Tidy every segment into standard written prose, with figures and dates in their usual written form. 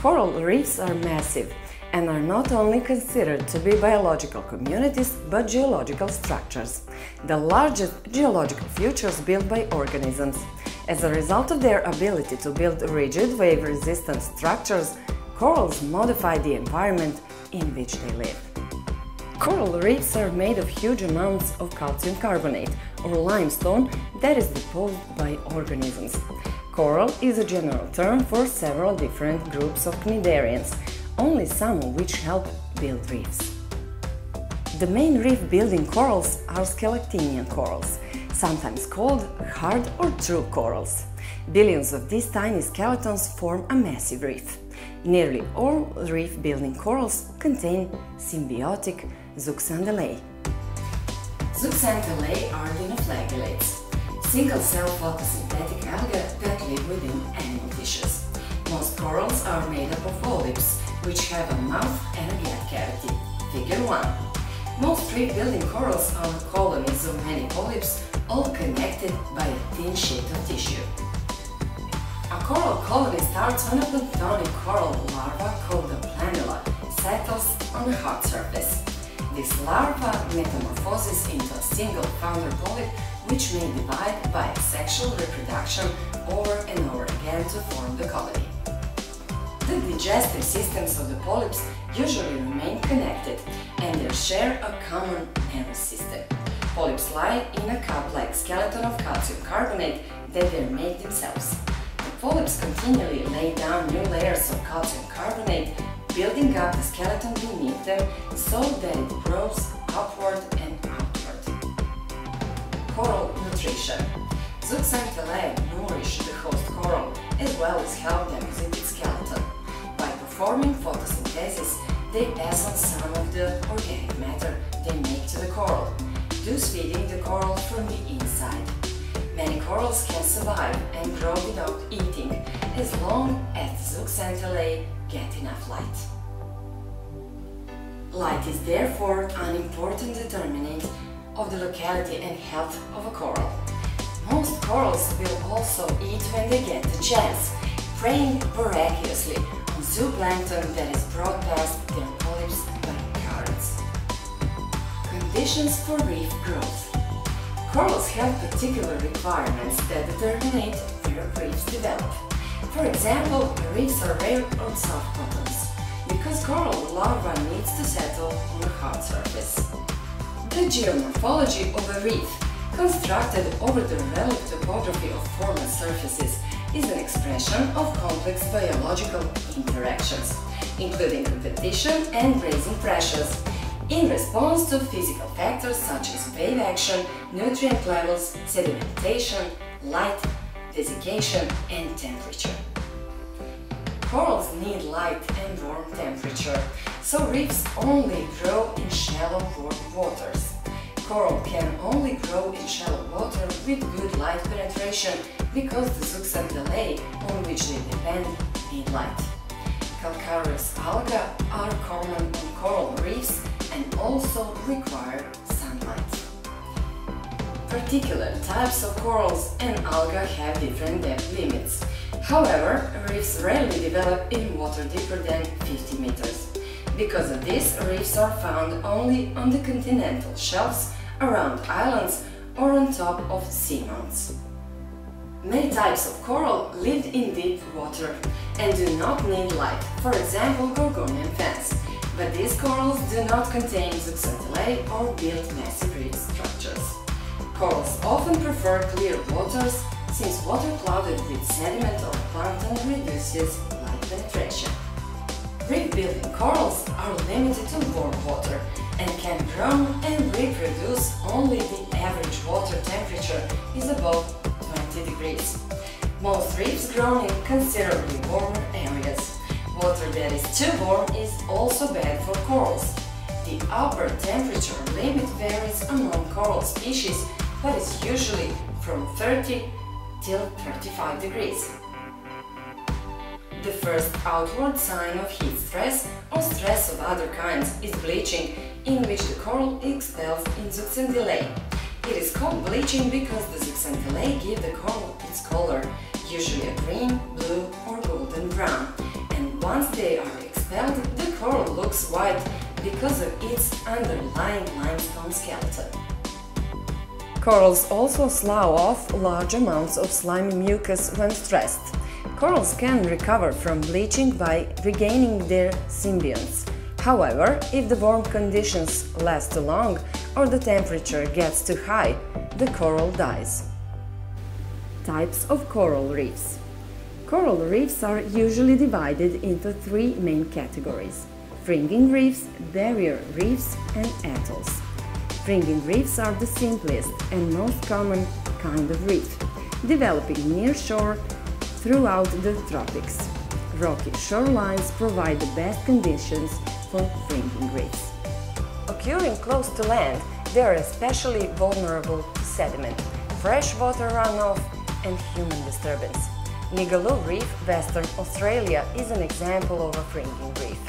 Coral reefs are massive and are not only considered to be biological communities but geological structures, the largest geological features built by organisms. As a result of their ability to build rigid, wave-resistant structures, corals modify the environment in which they live. Coral reefs are made of huge amounts of calcium-carbonate or limestone that is deposited by organisms. Coral is a general term for several different groups of cnidarians, only some of which help build reefs. The main reef-building corals are scleractinian corals, sometimes called hard or true corals. Billions of these tiny skeletons form a massive reef. Nearly all reef-building corals contain symbiotic Zooxanthellae. Zooxanthellae are dinoflagellates, single-cell photosynthetic algae that live within animal tissues. Most corals are made up of polyps, which have a mouth and a gap cavity. Figure 1. Most reef-building corals are colonies of many polyps, all connected by a thin sheet of tissue. A coral colony starts when a planktonic coral larva called the planula settles on a hard surface. This larva metamorphoses into a single founder polyp, which may divide by sexual reproduction over and over again to form the colony. The digestive systems of the polyps usually remain connected, and they share a common nervous system. Polyps lie in a cup-like skeleton of calcium-carbonate that they make themselves. The polyps continually lay down new layers of calcium-carbonate, building up the skeleton beneath them so that it grows upward and outward. Coral nutrition. Zooxanthellae nourish the host coral as well as help them with its skeleton. By performing photosynthesis, they pass on some of the organic matter they make to the coral, thus feeding the coral from the inside. Many corals can survive and grow without eating as long as Zooxanthellae get enough light. Light is therefore an important determinant of the locality and health of a coral. Most corals will also eat when they get the chance, preying voraciously on zooplankton that is brought past their polyps by currents. Conditions for reef growth. Corals have particular requirements that determine where reefs develop. For example, reefs are rare on soft bottoms, because coral larva needs to settle on a hard surface. The geomorphology of a reef, constructed over the relict topography of former surfaces, is an expression of complex biological interactions, including competition and grazing pressures, in response to physical factors such as wave action, nutrient levels, sedimentation, light, desiccation, and temperature. Corals need light and warm temperature, so reefs only grow in shallow warm waters. Coral can only grow in shallow water with good light penetration because the Zooxanthellae on which they depend need light. Calcareous algae are common on coral reefs and also require sunlight. Particular types of corals and algae have different depth limits. However, reefs rarely develop in water deeper than 50 meters. Because of this, reefs are found only on the continental shelves, around islands, or on top of seamounts. Many types of coral live in deep water and do not need light, for example Gorgonian fans, but these corals do not contain Zooxanthellae or build massive reef structures. Corals often prefer clear waters, since water clouded with sediment or plankton reduces light penetration. Reef-building corals are limited to warm water and can grow and reproduce only if the average water temperature is above 20 degrees. Most reefs grow in considerably warmer areas. Water that is too warm is also bad for corals. The upper temperature limit varies among coral species, but is usually from 30 till 35 degrees. The first outward sign of heat stress or stress of other kinds is bleaching, in which the coral expels in Zooxanthellae. It is called bleaching because the Zooxanthellae give the coral its color, usually a green, blue or golden brown, and once they are expelled, the coral looks white because of its underlying limestone skeleton. Corals also slough off large amounts of slimy mucus when stressed. Corals can recover from bleaching by regaining their symbionts. However, if the warm conditions last too long or the temperature gets too high, the coral dies. Types of coral reefs. Coral reefs are usually divided into three main categories: fringing reefs, barrier reefs, and atolls. Fringing reefs are the simplest and most common kind of reef, developing near shore throughout the tropics. Rocky shorelines provide the best conditions for fringing reefs. Occurring close to land, they are especially vulnerable to sediment, freshwater runoff, and human disturbance. Ningaloo Reef, Western Australia, is an example of a fringing reef.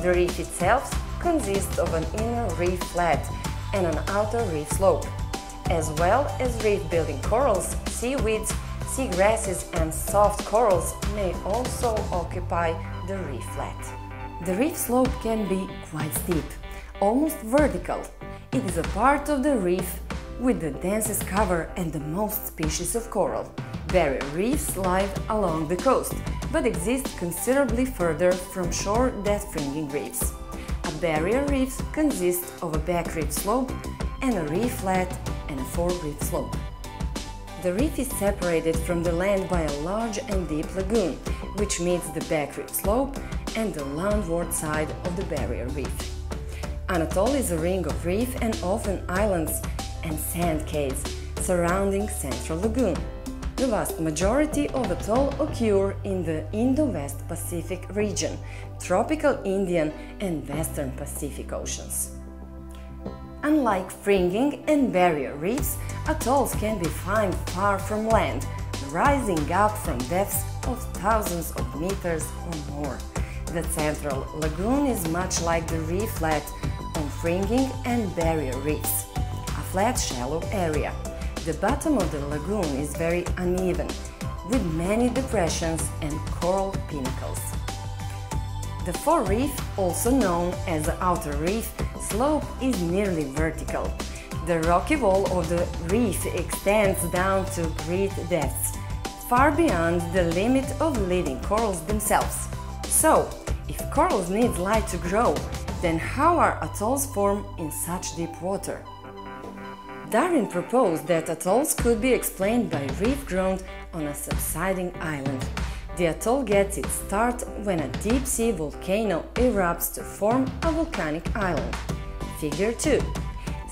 The reef itself consists of an inner reef flat and an outer reef slope, as well as reef-building corals, seaweeds, seagrasses and soft corals may also occupy the reef flat. The reef slope can be quite steep, almost vertical. It is a part of the reef with the densest cover and the most species of coral. Barrier reefs lie along the coast, but exist considerably further from shore than fringing reefs. A barrier reef consists of a back reef slope and a reef flat and a fore-reef slope. The reef is separated from the land by a large and deep lagoon, which meets the back reef slope and the landward side of the barrier reef. An atoll is a ring of reef and often islands and sand cays surrounding central lagoon. The vast majority of atolls occur in the Indo-West Pacific region, tropical Indian and Western Pacific Oceans. Unlike fringing and barrier reefs, atolls can be found far from land, rising up from depths of thousands of meters or more. The central lagoon is much like the reef flat on fringing and barrier reefs, a flat, shallow area. The bottom of the lagoon is very uneven, with many depressions and coral pinnacles. The fore-reef, also known as the outer reef, slope is nearly vertical. The rocky wall of the reef extends down to great depths, far beyond the limit of living corals themselves. So, if corals need light to grow, then how are atolls formed in such deep water? Darwin proposed that atolls could be explained by reef growth on a subsiding island. The atoll gets its start when a deep-sea volcano erupts to form a volcanic island. Figure 2.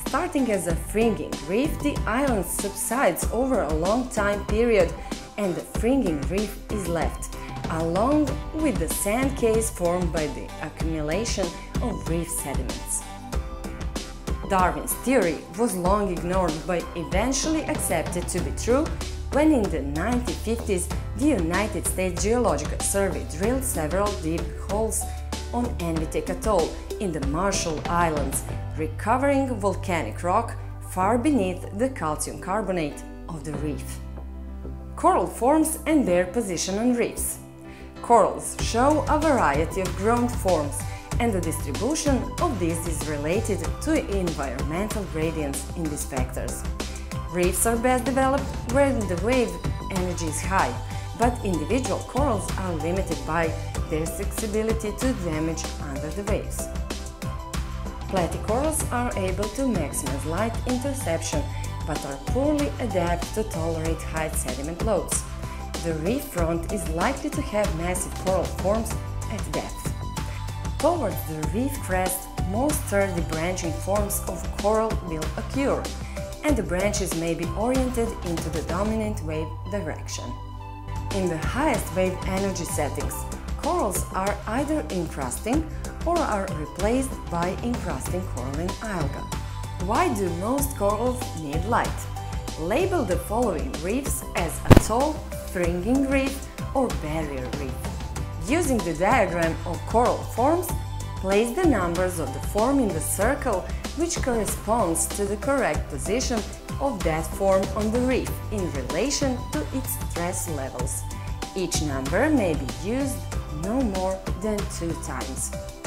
Starting as a fringing reef, the island subsides over a long time period and the fringing reef is left, along with the sand cays formed by the accumulation of reef sediments. Darwin's theory was long ignored but eventually accepted to be true when in the 1950s the United States Geological Survey drilled several deep holes on Envitek Atoll in the Marshall Islands, recovering volcanic rock far beneath the calcium-carbonate of the reef. Coral forms and their position on reefs. Corals show a variety of ground forms, and the distribution of these is related to environmental gradients in these factors. Reefs are best developed where the wave energy is high, but individual corals are limited by their susceptibility to damage under the waves. Platycorals are able to maximize light interception, but are poorly adapted to tolerate high sediment loads. The reef front is likely to have massive coral forms at depth. Towards the reef crest, most sturdy branching forms of coral will occur, and the branches may be oriented into the dominant wave direction. In the highest wave energy settings, corals are either encrusting or are replaced by encrusting coralline algae. Why do most corals need light? Label the following reefs as atoll, fringing reef, or barrier reef. Using the diagram of coral forms, place the numbers of the form in the circle which corresponds to the correct position of that form on the reef in relation to its stress levels. Each number may be used no more than 2 times.